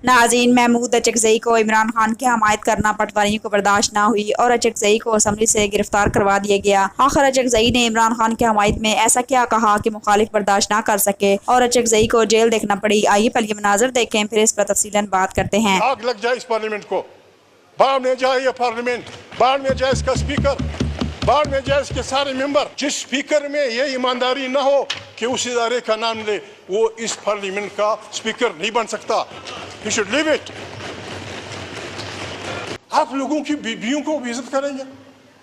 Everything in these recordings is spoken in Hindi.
नाज़रीन, महमूद अचकज़ई को इमरान खान की हमायत करना पटवारियों को बर्दाश्त न हुई और अचकज़ई को असम्बली से गिरफ्तार करवा दिया गया। आखिर अचकज़ई ने इमरान खान की हमायत में ऐसा क्या कहा कि मुखालिफ बर्दाश्त न कर सके और अचकज़ई को जेल देखना पड़ी। आइए पहले मनाज़र देखें, फिर इस पर तफसीलन बात करते हैं। आग लग जाए इस पार्लियामेंट को, बाढ़ में जाए ये पार्लियामेंट, बाढ़ में जाए इसका स्पीकर, बाढ़ में जाए इसके सारे मेंबर। जिस स्पीकर में ये ईमानदारी न हो कि उस इदारे का नाम ले, वो इस पार्लियामेंट का स्पीकर नहीं बन सकता। He should leave it. आप लोगों की बीवियों को भी इज्जत करेंगे,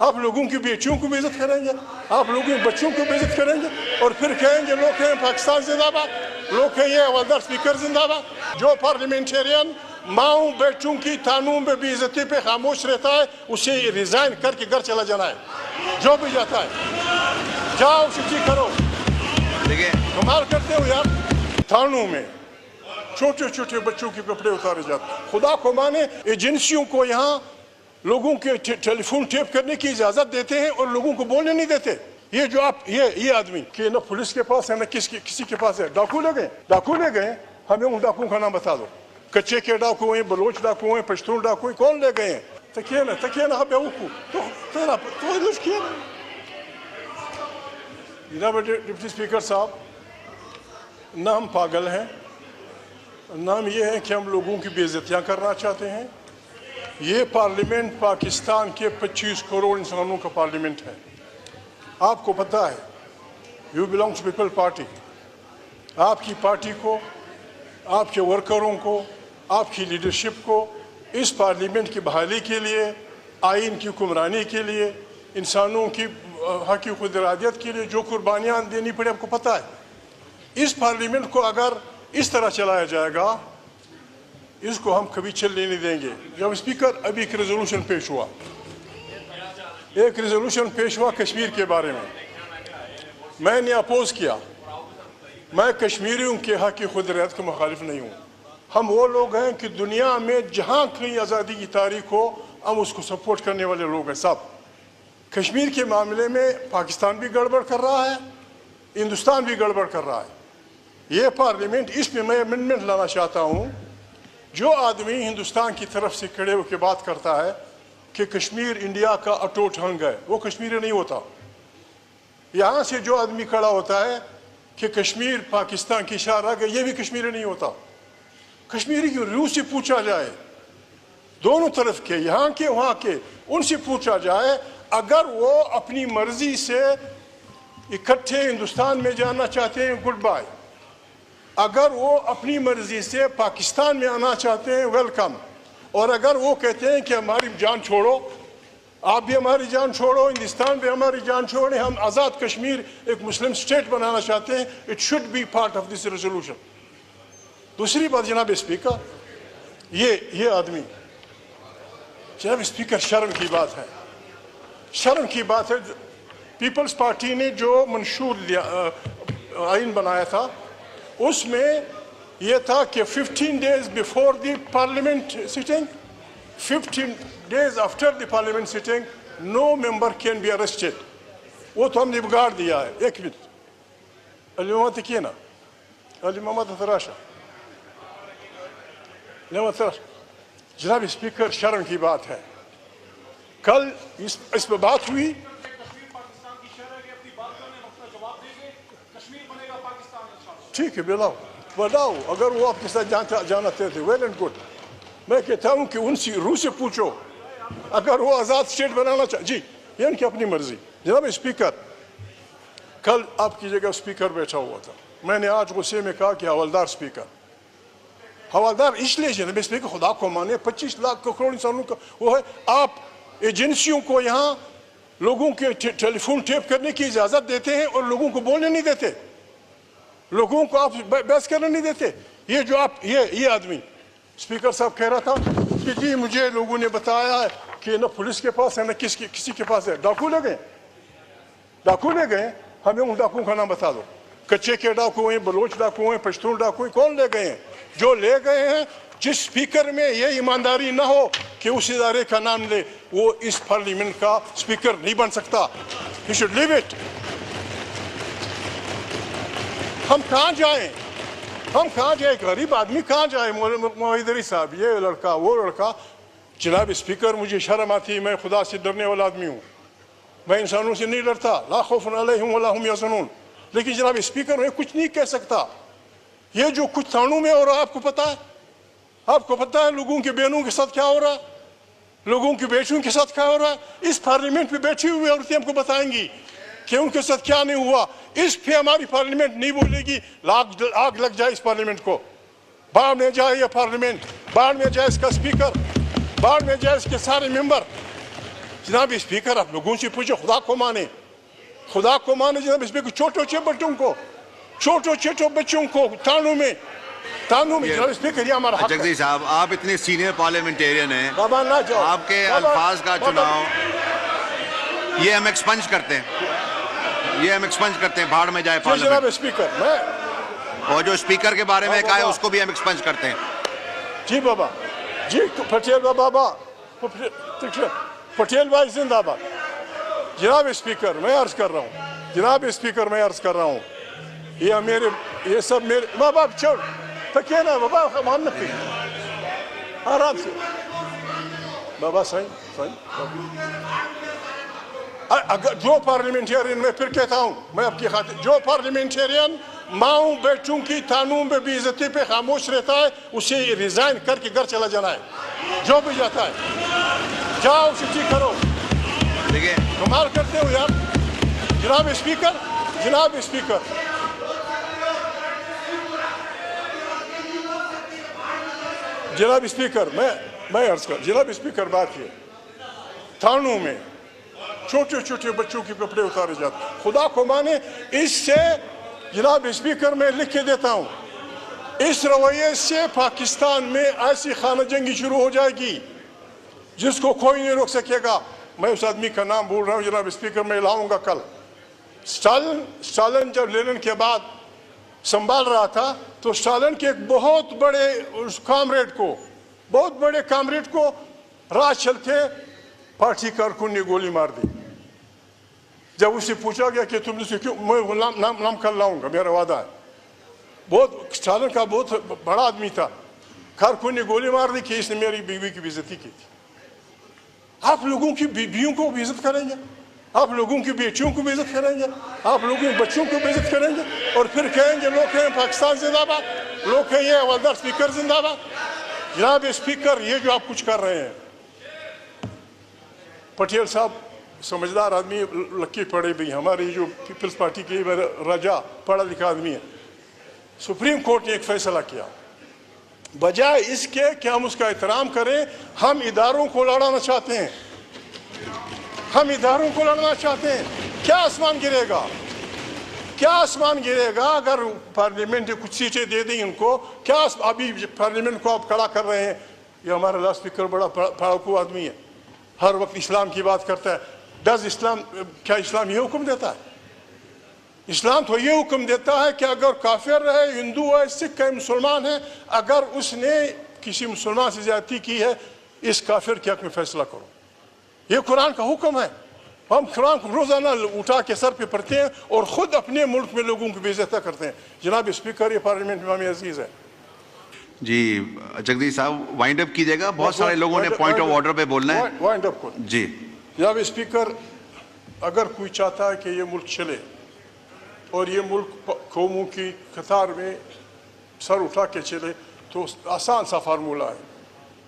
आप लोगों की बेटियों को भी इज्जत करेंगे, आप लोगों के बच्चों को भी इज्जत करेंगे और फिर कहेंगे लोग कहें पाकिस्तान जिंदाबाद, लोग कहेंगे हवलदार स्पीकर जिंदाबाद। जो पार्लियामेंटेरियन माओ बेटों की तानूं में बेइज्जती पे खामोश रहता है, उसे रिजाइन करके घर चला जाना है। जो भी जाता है जाओ शिक्षी करो, कमाल करते हो यार। थानों में छोटे छोटे बच्चों के कपड़े उतारे जाते। खुदा को माने, एजेंसियों को यहाँ लोगों के टेलीफोन टेप करने की इजाजत देते हैं और लोगों को बोलने नहीं देते। ये जो आप ये आदमी कि न पुलिस के पास है न किसी के पास है। डाकू ले गए, हमें उन डाकुओं का नाम बता दो। कच्चे के डाकू हैं, बलोच डाकू हैं, पश्तून डाकू हैं, कौन ले गए हैं? तकिए ना बेवकूफ तो जनाब डिप्टी स्पीकर साहब, ना हम पागल हैं, नाम ये है कि हम लोगों की बेइज्जतियाँ करना चाहते हैं। ये पार्लियामेंट पाकिस्तान के 25 करोड़ इंसानों का पार्लियामेंट है। आपको पता है, यू बिलोंग्स पीपल पार्टी। आपकी पार्टी को, आपके वर्करों को, आपकी लीडरशिप को इस पार्लियामेंट की बहाली के लिए, आइन की हुक्मरानी के लिए, इंसानों की हक की खुदरादियत के लिए जो कुर्बानियाँ देनी पड़ी, आपको पता है। इस पार्लियामेंट को अगर इस तरह चलाया जाएगा, इसको हम कभी चलने नहीं देंगे। जब स्पीकर अभी एक रेजोल्यूशन पेश हुआ कश्मीर के बारे में, मैंने अपोज किया। मैं कश्मीरियों के हक की खुदरादियत के मुखालिफ नहीं हूँ। हम वो लोग हैं कि दुनिया में जहाँ कहीं आज़ादी की तारीख हो, हम उसको सपोर्ट करने वाले लोग हैं सब। कश्मीर के मामले में पाकिस्तान भी गड़बड़ कर रहा है, हिंदुस्तान भी गड़बड़ कर रहा है। ये पार्लियामेंट, इसमें मैं अमेंडमेंट लाना चाहता हूँ। जो आदमी हिंदुस्तान की तरफ से खड़े होकर बात करता है कि कश्मीर इंडिया का अटूट अंग है, वो कश्मीरी नहीं होता। यहाँ से जो आदमी खड़ा होता है कि कश्मीर पाकिस्तान की शाहराग है, ये भी कश्मीरी नहीं होता। कश्मीरी की रूह से पूछा जाए, दोनों तरफ के, यहाँ के वहाँ के, उनसे पूछा जाए, अगर वो अपनी मर्जी से इकट्ठे हिंदुस्तान में जाना चाहते हैं, गुड बाय। अगर वो अपनी मर्जी से पाकिस्तान में आना चाहते हैं, वेलकम। और अगर वो कहते हैं कि हमारी जान छोड़ो, आप भी हमारी जान छोड़ो, हिंदुस्तान भी हमारी जान छोड़े, हम आज़ाद कश्मीर एक मुस्लिम स्टेट बनाना चाहते हैं, it should be part of this resolution. दूसरी बात जनाब स्पीकर, ये आदमी, जनाब स्पीकर, शर्म की बात है, शर्म की बात है। पीपल्स पार्टी ने जो मंशूर आइन बनाया था, उसमें यह था कि 15 days before the parliament sitting, 15 days after the parliament sitting, no member can be arrested. वो तो हमने बिगाड़ दिया है। एक मिनट, अलीमामत किए ना, अलीमामत तराशा, जनाब स्पीकर, शर्म की बात है। कल इस पर बात हुई, ठीक है, बताओ अगर वो आपके साथ जाना चाहते, वेल एंड गुड। मैं कहता हूँ कि उनसे रूह से पूछो, अगर वो आज़ाद स्टेट बनाना जी, ये उनकी अपनी मर्जी। जनाब स्पीकर, कल आपकी जगह स्पीकर बैठा हुआ था, मैंने आज गुस्से में कहा कि हवलदार स्पीकर, हवलदार इसलिए जनाब स्पीकर, खुदा को माने 25 लाख करोड़ इंसानों का वो है। आप एजेंसियों को यहाँ लोगों के टेलीफोन टेप करने की इजाज़त देते हैं और लोगों को बोलने नहीं देते, लोगों को आप बहस करने नहीं देते। ये जो आप ये आदमी स्पीकर साहब कह रहा था कि जी मुझे लोगों ने बताया है कि न पुलिस के पास है न किसी के पास है। डाकू ले गए, हमें उन डाकुओं का नाम बता दो। कच्चे के डाकू हैं, बलोच डाकू हैं, पश्तून डाकू हैं, कौन ले गए हैं? जो ले गए हैं, जिस स्पीकर में ये ईमानदारी ना हो कि उस इदारे का नाम ले, वो इस पार्लियामेंट का स्पीकर नहीं बन सकता। He should leave it. हम कहाँ जाएं? हम कहाँ जाए, गरीब आदमी कहाँ जाए? मोहिदरी साहब, ये लड़का वो लड़का। जनाब स्पीकर, मुझे शर्म आती है, मैं खुदा से डरने वाला आदमी हूँ, मैं इंसानों से नहीं डरता, ला खौफुन अलैहिम वला हुम यहज़नून। लेकिन जनाब स्पीकर, मैं कुछ नहीं कह सकता। ये जो कुछ थानों में हो रहा है, आपको पता है? आपको पता है लोगों के बहनों के साथ क्या हो रहा है, लोगों की बेटियों के साथ क्या हो रहा है? इस पार्लियामेंट में बैठी हुई औरतें हमको बताएंगी कि उनके साथ क्या नहीं हुआ। इस पे हमारी पार्लियामेंट नहीं बोलेगी, आग लग जाए इस पार्लियामेंट को, बाढ़ में जाए ये पार्लियामेंट, बाढ़ में जाए इसका स्पीकर, बाढ़ में जाए इसके सारे मेंबर। जनाब स्पीकर, आप लोगों से पूछो, खुदा को माने, खुदा को माने जनाब स्पीकर। छोटे छोटे बच्चों को, छोटे छोटे बच्चों को थानों में जनाब स्पीकर, ये हमारा हक है। जगदीश साहब, आप इतने सीनियर पार्लियामेंटेरियन हैं, बाबा ना जाओ, आपके अल्फाज का चुनाव ये हम एक्सपंज करते हैं, ये हम एक्सपंज करते हैं, भाड़ में जाए पार्लियामेंट। जनाब स्पीकर, मैं और जो स्पीकर के बारे में कहा है उसको भी हम एक्सपंज करते हैं। जी बाबा जी, पटेल बाबा, पटेल भाई जिंदाबाद। जनाब स्पीकर, मैं अर्ज कर रहा हूँ, जनाब स्पीकर, मैं अर्ज कर रहा हूँ, ये मेरे, ये सब मेरे बाबा, छोड़ तकिए ना बाबा, मान न आराम से बाबा, सही सही। अगर जो पार्लियामेंटेरियन, मैं फिर कहता हूँ, मैं आपकी खातिर, जो पार्लियामेंटेरियन माओ बेटों की थानों में बेइज्जती पे खामोश रहता है, उसे रिजाइन करके घर चला जाना है। जो भी जाता है, जाओ उसे ठीक करो। देखिए, कमाल करते हो यार। जनाब स्पीकर, जनाब स्पीकर, जनाब स्पीकर, मैं अर्ज कर, जनाब स्पीकर, बात ये, थानों में छोटे छोटे बच्चों के कपड़े उतारे जाते, खुदा को माने, इससे जनाब स्पीकर मैं लिख के देता हूँ, इस रवैये से पाकिस्तान में ऐसी खाना जंगी शुरू हो जाएगी जिसको कोई नहीं रोक सकेगा। मैं उस आदमी का नाम बोल रहा हूँ जनाब स्पीकर, मैं लाऊंगा कल। स्टालिन जब लेनिन के बाद संभाल रहा था, तो स्टालिन के एक बहुत बड़े कामरेड को, बहुत बड़े कामरेड को राह चलते पार्टी कारकुन ने गोली मार दी। जब उससे पूछा गया कि तुमने से क्यों, मैं नाम कल लाऊंगा, मेरा वादा है। बहुत स्टालिन का बहुत बड़ा आदमी था, कारकुन ने गोली मार दी कि इसने मेरी बीवी की बेइज्जती की थी। आप लोगों की बीवियों को बेइज्जत करेंगे, आप लोगों की बेटियों को बेइज्जत करेंगे, आप लोगों के बच्चों को बेइज्जत करेंगे, और फिर कहेंगे लोग हैं पाकिस्तान जिंदाबाद, लोग हैं ये हवलदार स्पीकर जिंदाबाद। जनाब स्पीकर, ये जो आप कुछ कर रहे हैं, पटेल साहब समझदार आदमी, लक्की पड़े भी, हमारी जो पीपल्स पार्टी के राजा पढ़ा लिखा आदमी है। सुप्रीम कोर्ट ने एक फैसला किया, बजाय इसके कि हम उसका एहतराम करें, हम इदारों को लड़ाना चाहते हैं, हम इदारों को लड़ना चाहते हैं। क्या आसमान गिरेगा, क्या आसमान गिरेगा अगर पार्लियामेंट कुछ सीटें दे दें इनको? क्या अभी पार्लियामेंट को आप खड़ा कर रहे हैं? ये हमारा लास्ट स्पीकर बड़ा पढ़ाकू आदमी है, हर वक्त इस्लाम की बात करता है। डज इस्लाम, क्या इस्लाम ये हुक्म देता है? इस्लाम तो ये हुक्म देता है कि अगर काफिर है, हिंदू है, सिख है, मुसलमान है, अगर उसने किसी मुसलमान से ज्यादती की है, इस काफिर के हक में फैसला करो। ये कुरान का हुक्म है। हम कुरान को रोजाना उठा के सर पे पढ़ते हैं और खुद अपने मुल्क में लोगों की बेइज्जती करते हैं। जनाब स्पीकर, ये पार्लियामेंट में हमें अजीज है। जी जगदीश साहब, वाइंड अप कीजिएगा, बहुत सारे लोगों ने पॉइंट ऑफ ऑर्डर पे बोलना है। वाइंड अप करो जी। जनाब स्पीकर, अगर कोई चाहता है कि ये मुल्क चले और ये मुल्क कौमों की कतार में सर उठा के चले, तो आसान सा फार्मूला है।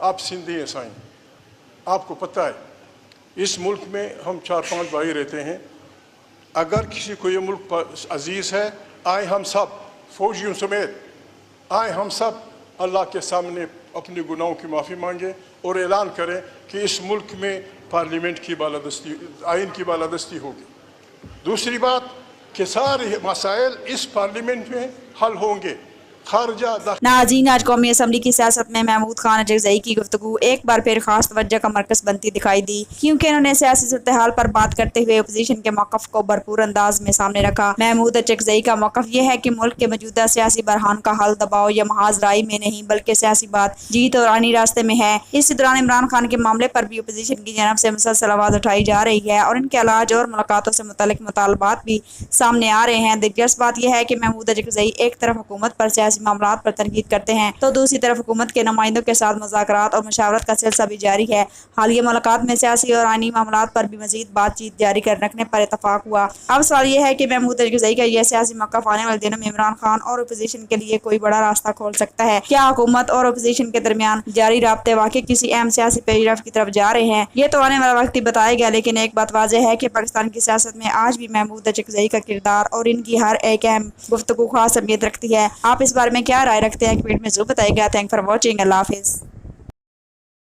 आप सिंधी हैं साईं, आपको पता है इस मुल्क में हम 4-5 भाई रहते हैं। अगर किसी को ये मुल्क अजीज़ है, आए हम सब फौजियों समेत, आए हम सब अल्लाह के सामने अपने गुनाहों की माफ़ी मांगे और ऐलान करें कि इस मुल्क में पार्लियामेंट की बालादस्ती, आइन की बालादस्ती होगी। दूसरी बात कि सारे मसाइल इस पार्लियामेंट में हल होंगे। नाज़रीन, आज कौमी असम्बली की सियासत में महमूद खान अचकज़ई की गुफ्तगू एक बार फिर खास तवज्जो का मरकज़ बनती दिखाई दी, क्योंकि उन्होंने सियासी सूरत-ए-हाल पर बात करते हुए अपोजिशन के मौक़िफ़ को भरपूर अंदाज में सामने रखा। महमूद अचकज़ई का मौक़िफ़ यह है कि मुल्क के मौजूदा सियासी बहरान का हल दबाव या महाज राय में नहीं, बल्कि सियासी बात जीत और आनी रास्ते में है। इस दौरान इमरान खान के मामले पर भी अपोजिशन की जानब से मुसलसल आवाज़ उठाई जा रही है और इनके इलाज और मुलाकातों से मुताल्लिक़ मुतालबात भी सामने आ रहे हैं। दिलचस्प बात यह है कि महमूद अचकज़ई एक तरफ हुकूमत पर सियासी सियासी मामला पर तनकीद करते हैं, तो दूसरी तरफ हुकूमत के नुमाइंदों के साथ मुज़ाकरात और मुशावरत का सिलसिला भी जारी है। हालिया मुलाकात में सियासी और आईनी मामला पर भी मजीद बातचीत जारी कर रखने पर इतफाक हुआ। अब सवाल यह है कि महमूद अचकज़ई का यह सियासी मौक़िफ़ आने वाले दिनों में इमरान खान और अपोजिशन के लिए कोई बड़ा रास्ता खोल सकता है। क्या हुकूमत और अपोजिशन के दरमियान जारी राब्ते वाकई किसी अहम सियासी पेशरफ्त की तरफ जा रहे हैं? ये तो आने वाला वक्त ही बताएगा, लेकिन एक बात वाज़ेह है कि पाकिस्तान की सियासत में आज भी महमूद अचकज़ई का किरदार और इनकी हर एक अहम गुफ्तगू खास अहमियत रखती है। आप इस बारे में क्या राय रखते हैं? कमेंट में ज़रूर बताइएगा। Thank for watching. अल्लाह हाफिज़।